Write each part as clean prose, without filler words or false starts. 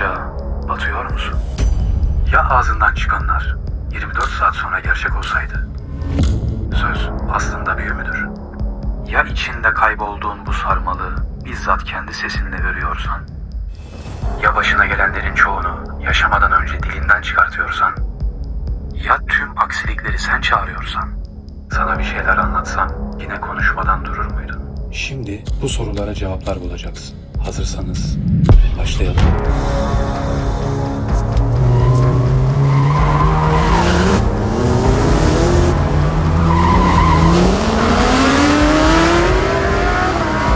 aşağı batıyor musun? Ya ağzından çıkanlar 24 saat sonra gerçek olsaydı? Söz aslında büyü müdür? Ya içinde kaybolduğun bu sarmalı bizzat kendi sesinle örüyorsan? Ya başına gelenlerin çoğunu yaşamadan önce dilinden çıkartıyorsan? Ya tüm aksilikleri sen çağırıyorsan? Sana bir şeyler anlatsam yine konuşmadan durur muydun? Şimdi bu sorulara cevaplar bulacaksın. Hazırsanız başlayalım.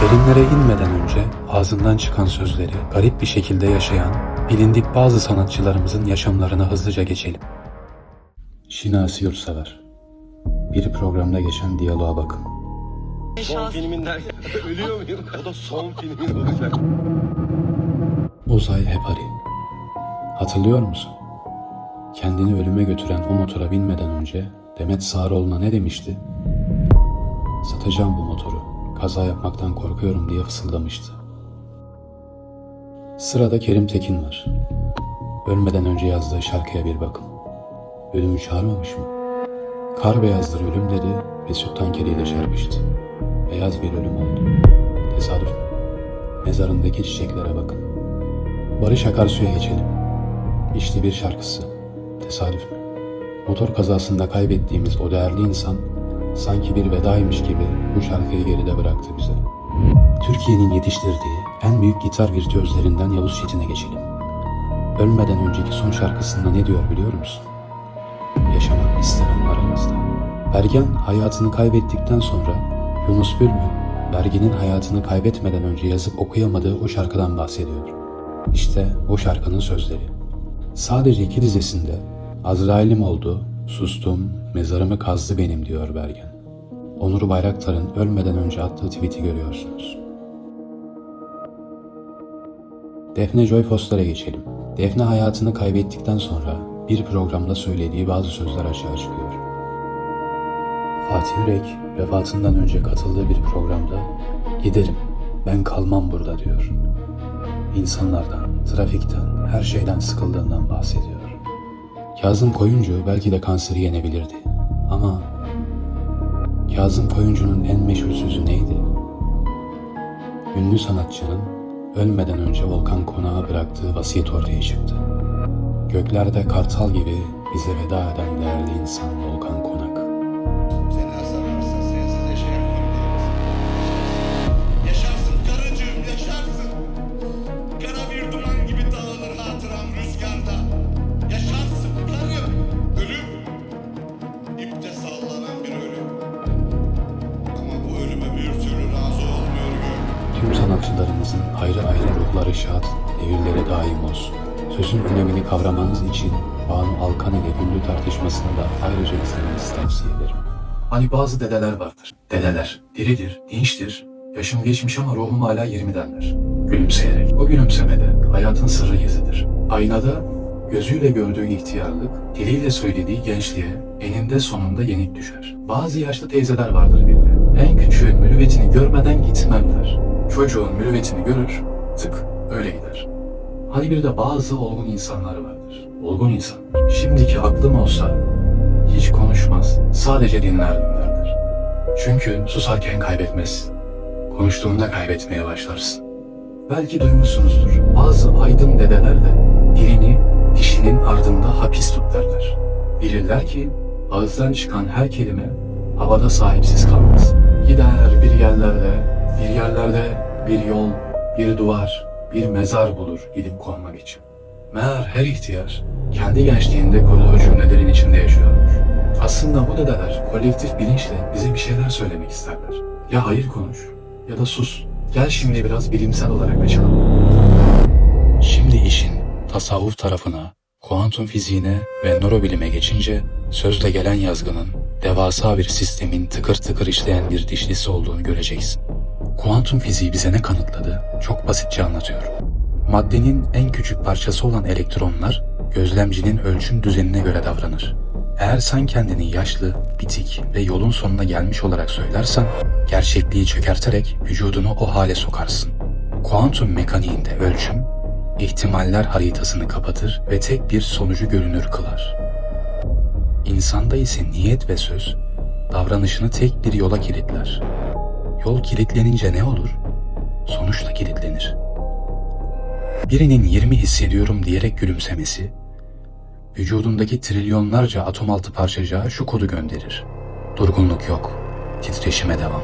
Derinlere inmeden önce ağzından çıkan sözleri garip bir şekilde yaşayan bilindik bazı sanatçılarımızın yaşamlarına hızlıca geçelim. Şinasi Yurtsever. Bir programda geçen diyaloğa bakın. Son filminden ölüyor muyum? O da son filmin olacak. Uzay Hepari. Hatırlıyor musun? Kendini ölüme götüren o motora binmeden önce Demet Sağaroğlu'na ne demişti? Satacağım bu motoru. Kaza yapmaktan korkuyorum diye fısıldamıştı. Sırada Kerim Tekin var. Ölmeden önce yazdığı şarkıya bir bakın. Ölümü çağırmamış mı? Kar beyazdır ölüm dedi ve süt tankeriyle çarpıştı. Beyaz bir ölüm oldu. Tesadüf mü? Mezarındaki çiçeklere bakın. Barış Akarsu'ya geçelim. İşte bir şarkısı. Tesadüf mü? Motor kazasında kaybettiğimiz o değerli insan sanki bir vedaymış gibi bu şarkıyı geride bıraktı bize. Türkiye'nin yetiştirdiği en büyük gitar virtüözlerinden Yavuz Çetin'e geçelim. Ölmeden önceki son şarkısında ne diyor biliyor musun? Yaşamak istemem aramızda. Bergen hayatını kaybettikten sonra Yunus Bülbül, Bergen'in hayatını kaybetmeden önce yazıp okuyamadığı o şarkıdan bahsediyor. İşte o şarkının sözleri. Sadece 2 dizesinde Azrail'im oldu, sustum, mezarımı kazdı benim diyor Bergen. Onur Bayraktar'ın ölmeden önce attığı tweet'i görüyorsunuz. Defne Joy Foster'a geçelim. Defne hayatını kaybettikten sonra bir programda söylediği bazı sözler açığa çıkıyor. Fatih Yürek vefatından önce katıldığı bir programda "Giderim, ben kalmam burada" diyor. İnsanlardan, trafikten, her şeyden sıkıldığından bahsediyor. Kazım Koyuncu belki de kanseri yenebilirdi. Ama Kazım Koyuncu'nun en meşhur sözü neydi? Ünlü sanatçının ölmeden önce Volkan Konak'a bıraktığı vasiyet ortaya çıktı. Göklerde kartal gibi bize veda eden değerli insan Volkan Konak. Seni asarlarsa sensiz yaşayamam. Yaşarsın karıcığım, yaşarsın. Kara bir duman gibi dağılır hatıram rüzgarda. Yaşarsın karım. Ölüm, ipte sallanan bir ölüm. Ama bu ölüme bir türlü razı olmuyor gönlüm. Tüm sanatçılarımızın ayrı ayrı ruhları şad, devirleri daim olsun. Sözün önemini kavramanız için Banu Alkan ile Güllü tartışmasını da ayrıca izlemenizi tavsiye ederim. Hani bazı dedeler vardır. Dedeler diridir, dinçtir, yaşım geçmiş ama ruhum hala 20 derler. Gülümseyerek. O gülümsemede hayatın sırrı gizlidir. Aynada gözüyle gördüğü ihtiyarlık, diliyle söylediği gençliğe eninde sonunda yenik düşer. Bazı yaşlı teyzeler vardır bir de. En küçüğün mürüvvetini görmeden gitmem der. Çocuğun mürüvvetini görür, tık öyle gider. Hani bir de bazı olgun insanlar vardır. Olgun insan. Şimdiki aklım olsa hiç konuşmaz, sadece dinlerdim derler. Çünkü susarken kaybetmezsin. Konuştuğunda kaybetmeye başlarsın. Belki duymuşsunuzdur. Bazı aydın dedeler de dilini dişinin ardında hapis tut derler. Bilirler ki ağızdan çıkan her kelime havada sahipsiz kalmaz. Gider bir yerlerde bir yol, bir duvar, bir mezar bulur gidip konmak için. Meğer her ihtiyar kendi gençliğinde kurduğu cümlelerin içinde yaşıyormuş. Aslında bu dedeler kolektif bilinçle bize bir şeyler söylemek isterler. Ya hayır konuş ya da sus. Gel şimdi biraz bilimsel olarak açalım. Şimdi işin tasavvuf tarafına, kuantum fiziğine ve nörobilime geçince sözle gelen yazgının devasa bir sistemin tıkır tıkır işleyen bir dişlisi olduğunu göreceksin. Kuantum fiziği bize ne kanıtladı? Çok basitçe anlatıyorum. Maddenin en küçük parçası olan elektronlar gözlemcinin ölçüm düzenine göre davranır. Eğer sen kendini yaşlı, bitik ve yolun sonuna gelmiş olarak söylersen, gerçekliği çökerterek vücudunu o hale sokarsın. Kuantum mekaniğinde ölçüm, ihtimaller haritasını kapatır ve tek bir sonucu görünür kılar. İnsanda ise niyet ve söz, davranışını tek bir yola kilitler. Yol kilitlenince ne olur? Sonuç da kilitlenir. Birinin 20 hissediyorum diyerek gülümsemesi, vücudundaki trilyonlarca atom altı parçacığa şu kodu gönderir. Durgunluk yok, titreşime devam.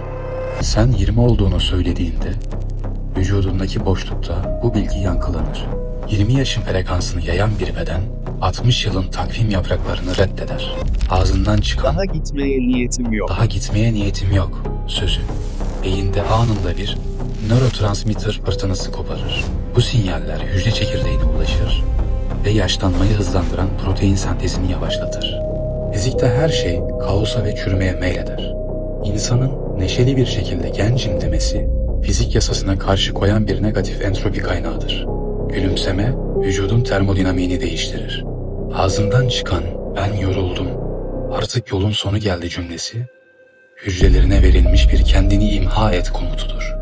Sen 20 olduğunu söylediğinde, vücudundaki boşlukta bu bilgi yankılanır. 20 yaşın frekansını yayan bir beden, 60 yılın takvim yapraklarını reddeder. Ağzından çıkan Daha gitmeye niyetim yok. "daha gitmeye niyetim yok" sözü, beyinde anında bir nörotransmitter fırtınası koparır. Bu sinyaller hücre çekirdeğine ulaşır ve yaşlanmayı hızlandıran protein sentezini yavaşlatır. Fizikte her şey kaosa ve çürümeye meyleder. İnsanın neşeli bir şekilde gencim demesi, fizik yasasına karşı koyan bir negatif entropi kaynağıdır. Gülümseme, vücudun termodinamiğini değiştirir. Ağzından çıkan "ben yoruldum, artık yolun sonu geldi" cümlesi, hücrelerine verilmiş bir kendini imha et komutudur.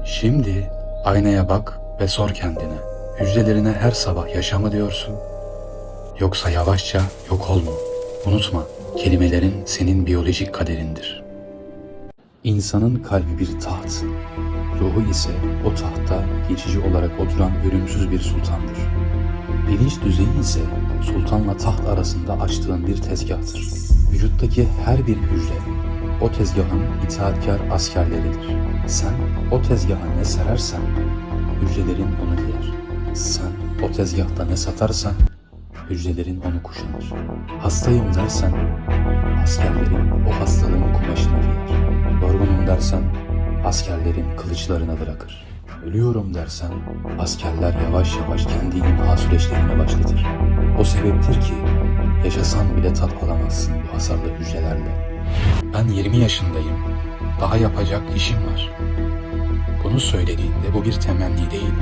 Şimdi aynaya bak ve sor kendine, hücrelerine her sabah yaşa mı diyorsun? Yoksa yavaşça yok ol mu? Unutma, kelimelerin senin biyolojik kaderindir. İnsanın kalbi bir taht, ruhu ise o tahtta geçici olarak oturan ölümsüz bir sultandır. Bilinç düzeyi ise sultanla taht arasında açtığın bir tezgahtır. Vücuttaki her bir hücre o tezgahın itaatkar askerleridir. Sen o tezgaha ne serersen hücrelerin onu giyer. Sen o tezgahta ne satarsan hücrelerin onu kuşanır. Hastayım dersen askerlerin o hastalığın kumaşını giyer. Yorgunum dersen askerlerin kılıçlarını bırakır. Ölüyorum dersen askerler yavaş yavaş kendi imha süreçlerine başlatır. O sebeptir ki yaşasan bile tat alamazsın bu hasarlı hücrelerle. Ben 20 yaşındayım. Daha yapacak işim var. Bunu söylediğinde bu bir temenni değil,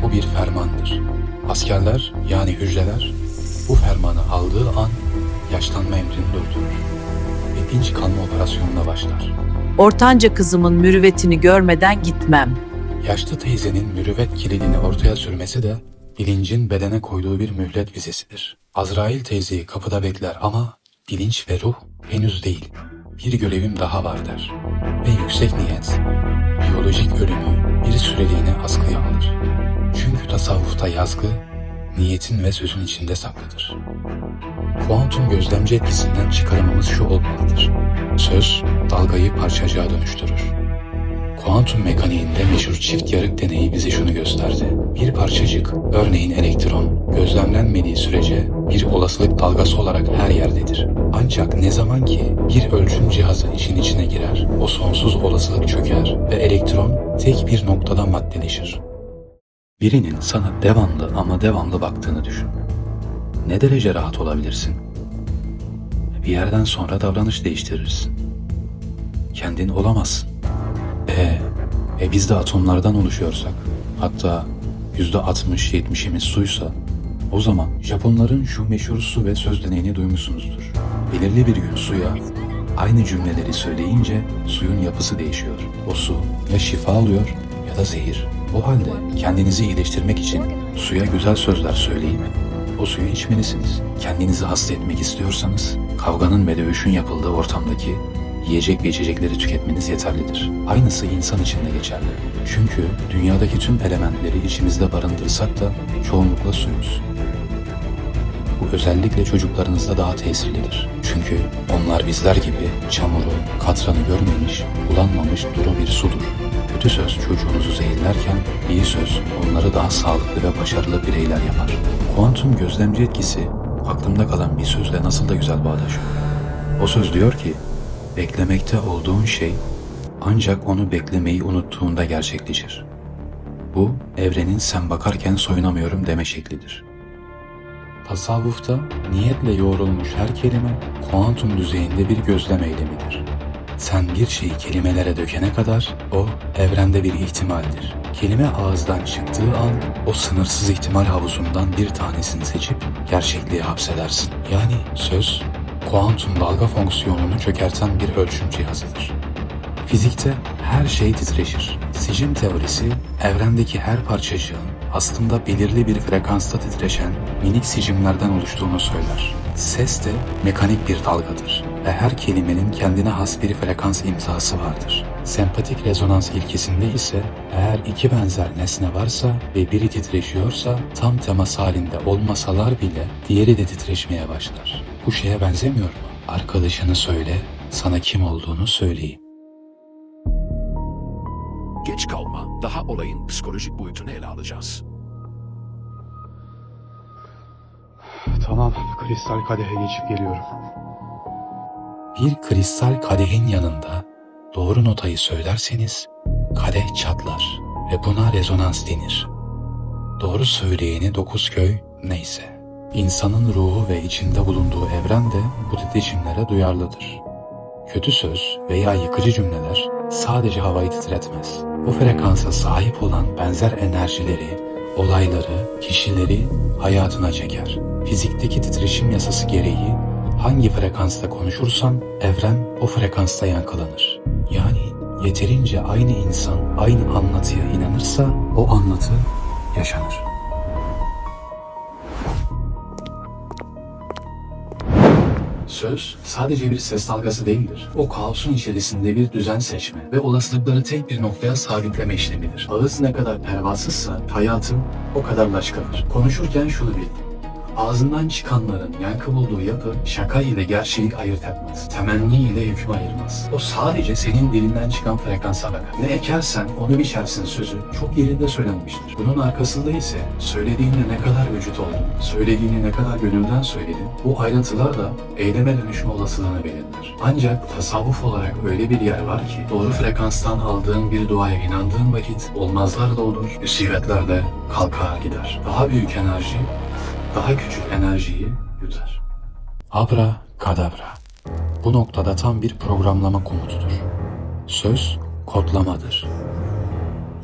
bu bir fermandır. Askerler yani hücreler bu fermanı aldığı an yaşlanma emrini durdurur ve dinç kalma operasyonuna başlar. Ortanca kızımın mürüvvetini görmeden gitmem. Yaşlı teyzenin mürüvvet kilidini ortaya sürmesi de bilincin bedene koyduğu bir mühlet vizesidir. Azrail teyzeyi kapıda bekler ama bilinç ve ruh henüz değil. Bir görevim daha var der. Ve yüksek niyet, biyolojik ölümü bir süreliğine askıya alır. Çünkü tasavvufta yazgı, niyetin ve sözün içinde saklıdır. Kuantum gözlemci etkisinden çıkarımımız şu olmalıdır. Söz, dalgayı parçacığa dönüştürür. Kuantum mekaniğinde meşhur çift yarık deneyi bize şunu gösterdi. Bir parçacık, örneğin elektron, gözlemlenmediği sürece bir olasılık dalgası olarak her yerdedir. Ancak ne zaman ki bir ölçüm cihazı işin içine girer, o sonsuz olasılık çöker ve elektron tek bir noktada maddeleşir. Birinin sana devamlı ama devamlı baktığını düşün. Ne derece rahat olabilirsin? Bir yerden sonra davranış değiştirirsin. Kendin olamazsın. Biz de atomlardan oluşuyorsak, hatta %60-70'imiz suysa, o zaman Japonların şu meşhur su ve söz deneyini duymuşsunuzdur. Belirli bir gün suya aynı cümleleri söyleyince suyun yapısı değişiyor. O su ya şifa alıyor ya da zehir. O halde kendinizi iyileştirmek için suya güzel sözler söyleyip o suyu içmelisiniz. Kendinizi hasta etmek istiyorsanız kavganın ve dövüşün yapıldığı ortamdaki yiyecek ve içecekleri tüketmeniz yeterlidir. Aynısı insan için de geçerli. Çünkü dünyadaki tüm elementleri içimizde barındırsak da çoğunlukla suyuz. Bu özellikle çocuklarınızda daha tesirlidir. Çünkü onlar bizler gibi çamuru, katranı görmemiş, bulanmamış duru bir sudur. Kötü söz çocuğunuzu zehirlerken iyi söz onları daha sağlıklı ve başarılı bireyler yapar. Kuantum gözlemci etkisi aklımda kalan bir sözle nasıl da güzel bağdaşıyor. O söz diyor ki, beklemekte olduğun şey ancak onu beklemeyi unuttuğunda gerçekleşir. Bu evrenin sen bakarken soyunamıyorum deme şeklidir. Tasavvufta niyetle yoğrulmuş her kelime kuantum düzeyinde bir gözlem eylemidir. Sen bir şeyi kelimelere dökene kadar o evrende bir ihtimaldir. Kelime ağızdan çıktığı an o sınırsız ihtimal havuzundan bir tanesini seçip gerçekliğe hapsedersin. Yani söz, kuantum dalga fonksiyonunu çökerten bir ölçüm cihazıdır. Fizikte her şey titreşir. Sicim teorisi, evrendeki her parçacığın aslında belirli bir frekansta titreşen minik sicimlerden oluştuğunu söyler. Ses de mekanik bir dalgadır ve her kelimenin kendine has bir frekans imzası vardır. Sempatik rezonans ilkesinde ise eğer iki benzer nesne varsa ve biri titreşiyorsa tam temas halinde olmasalar bile diğeri de titreşmeye başlar. Bu şeye benzemiyor mu? Arkadaşını söyle, sana kim olduğunu söyleyeyim. Geç kalma, daha olayın psikolojik boyutunu ele alacağız. Tamam, kristal kadehe geçip geliyorum. Bir kristal kadehin yanında doğru notayı söylerseniz kadeh çatlar ve buna rezonans denir. Doğru söyleyeni 9 köy neyse. İnsanın ruhu ve içinde bulunduğu evren de bu titreşimlere duyarlıdır. Kötü söz veya yıkıcı cümleler sadece havayı titretmez. Bu frekansa sahip olan benzer enerjileri, olayları, kişileri hayatına çeker. Fizikteki titreşim yasası gereği hangi frekansta konuşursan evren o frekansta yankılanır. Yani yeterince aynı insan aynı anlatıya inanırsa o anlatı yaşanır. Söz sadece bir ses dalgası değildir. O kaosun içerisinde bir düzen seçme ve olasılıkları tek bir noktaya sabitleme işlemidir. Ağız ne kadar pervasızsa hayatın o kadar başkadır. Konuşurken şunu bil. Ağzından çıkanların yankı bulduğu yapı şaka ile gerçeği ayırt etmez. Temenni ile hükmü ayırmaz. O sadece senin dilinden çıkan frekansa bakar. Ne ekersen onu biçersin sözü çok yerinde söylenmiştir. Bunun arkasında ise söylediğinde ne kadar vücut olduğunu, söylediğini ne kadar gönülden söyledin, bu ayrıntılar da eyleme dönüşme olasılığını belirler. Ancak tasavvuf olarak öyle bir yer var ki doğru frekanstan aldığın bir duaya inandığın vakit olmazlar da olur, musibetler de kalkar gider. Daha büyük enerji daha küçük enerjiyi yutar. Abra kadabra. Bu noktada tam bir programlama komutudur. Söz kodlamadır.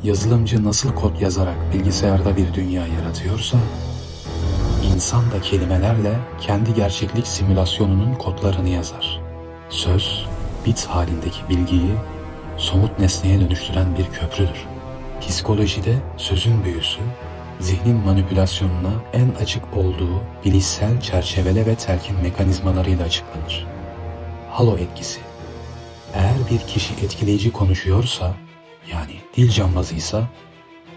Yazılımcı nasıl kod yazarak bilgisayarda bir dünya yaratıyorsa, insan da kelimelerle kendi gerçeklik simülasyonunun kodlarını yazar. Söz, bit halindeki bilgiyi somut nesneye dönüştüren bir köprüdür. Psikolojide sözün büyüsü, zihnin manipülasyonuna en açık olduğu bilişsel çerçevele ve telkin mekanizmalarıyla açıklanır. Halo etkisi. Eğer bir kişi etkileyici konuşuyorsa, yani dil cambazıysa,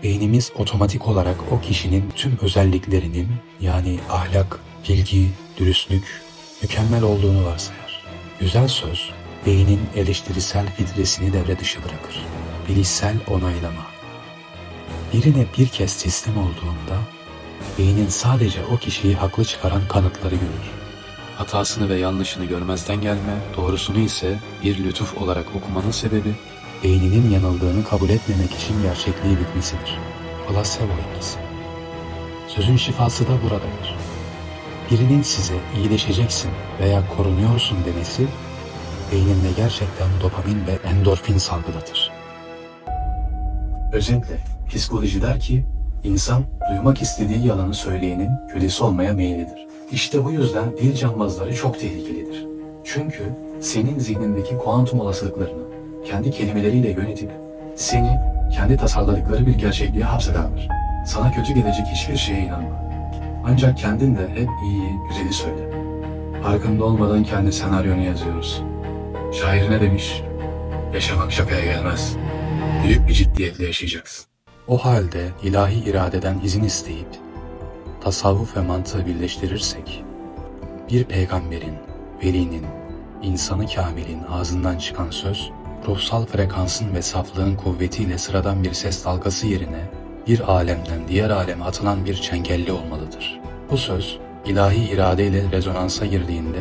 beynimiz otomatik olarak o kişinin tüm özelliklerinin, yani ahlak, bilgi, dürüstlük, mükemmel olduğunu varsayar. Güzel söz, beynin eleştirisel filtresini devre dışı bırakır. Bilişsel onaylama. Birine bir kez teslim olduğunda, beynin sadece o kişiyi haklı çıkaran kanıtları görür. Hatasını ve yanlışını görmezden gelme, doğrusunu ise bir lütuf olarak okumanın sebebi, beyninin yanıldığını kabul etmemek için gerçekliği bükmesidir. Plasebo etkisi. Sözün şifası da buradadır. Birinin size iyileşeceksin veya korunuyorsun demesi, beyninde gerçekten dopamin ve endorfin salgılatır. Özetle, psikoloji der ki, insan duymak istediği yalanı söyleyenin kölesi olmaya meyillidir. İşte bu yüzden dil cambazları çok tehlikelidir. Çünkü senin zihnindeki kuantum olasılıklarını kendi kelimeleriyle yönetip seni kendi tasarladıkları bir gerçekliğe hapsederler. Sana kötü gelecek hiçbir şeye inanma. Ancak kendin de hep iyiyi, güzeli söyle. Farkında olmadan kendi senaryonu yazıyoruz. Şair ne demiş? Yaşamak şakaya gelmez. Büyük bir ciddiyetle yaşayacaksın. O halde ilahi iradeden izin isteyip tasavvuf ve mantığı birleştirirsek, bir peygamberin, velinin, insanı kamilin ağzından çıkan söz, ruhsal frekansın ve saflığın kuvvetiyle sıradan bir ses dalgası yerine bir alemden diğer aleme atılan bir çengelli olmalıdır. Bu söz, ilahi iradeyle rezonansa girdiğinde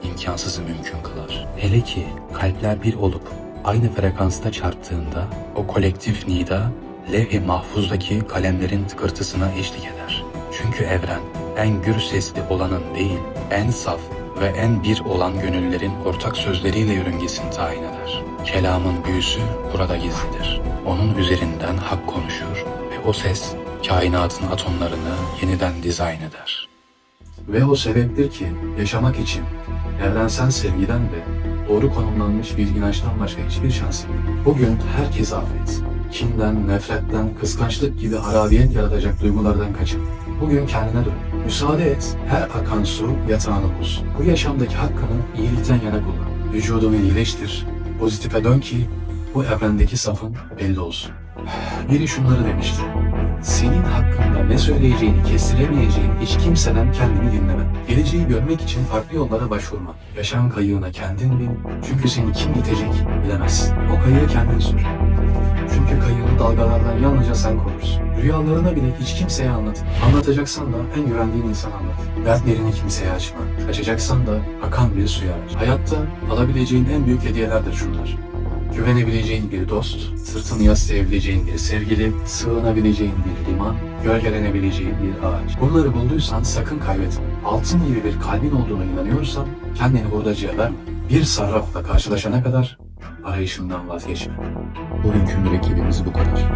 imkansızı mümkün kılar. Hele ki kalpler bir olup aynı frekansta çarptığında o kolektif nida, levh-i mahfuzdaki kalemlerin tıkırtısına eşlik eder. Çünkü evren en gür sesli olanın değil, en saf ve en bir olan gönüllerin ortak sözleriyle yörüngesini tayin eder. Kelamın büyüsü burada gizlidir. Onun üzerinden hak konuşur ve o ses kainatın atomlarını yeniden dizayn eder. Ve o sebeptir ki yaşamak için evrensel sevgiden ve doğru konumlanmış bir inançtan başka hiçbir şans yok. Bugün herkes affet. kinden, nefretten, kıskançlık gibi harabiyet yaratacak duygulardan kaçın. Bugün kendine dön. Müsaade et, her akan su yatağını bulsun. Bu yaşamdaki hakkını iyilikten yana kullan. Vücudunu iyileştir, pozitife dön ki bu evrendeki safın belli olsun. Biri şunları demişti. Senin hakkında ne söyleyeceğini kestiremeyeceğin hiç kimseden kendini dinleme. Geleceği görmek için farklı yollara başvurma. Yaşam kayığına kendin bin. Çünkü seni kim itecek bilemezsin. O kayığı kendin sür. Çünkü kayığını dalgalardan yalnızca sen korursun. Rüyalarına bile hiç kimseye anlat. Anlatacaksan da en güvendiğin insana anlat. Dertlerini kimseye açma. Açacaksan da akan bir suya aç. Hayatta alabileceğin en büyük hediyelerdir şunlar. Güvenebileceğin bir dost, sırtını yaslayabileceğin bir sevgili, sığınabileceğin bir liman, gölgelenebileceğin bir ağaç. Bunları bulduysan sakın kaybetme. Altın gibi bir kalbin olduğuna inanıyorsan kendini hurdacıya verme. Bir sarrafla karşılaşana kadar arayışından vazgeçme. Bugünkü mürekkebimiz bu kadar.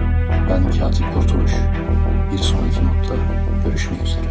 Ben Katip Kurtuluş. Bir sonraki notla görüşmek üzere.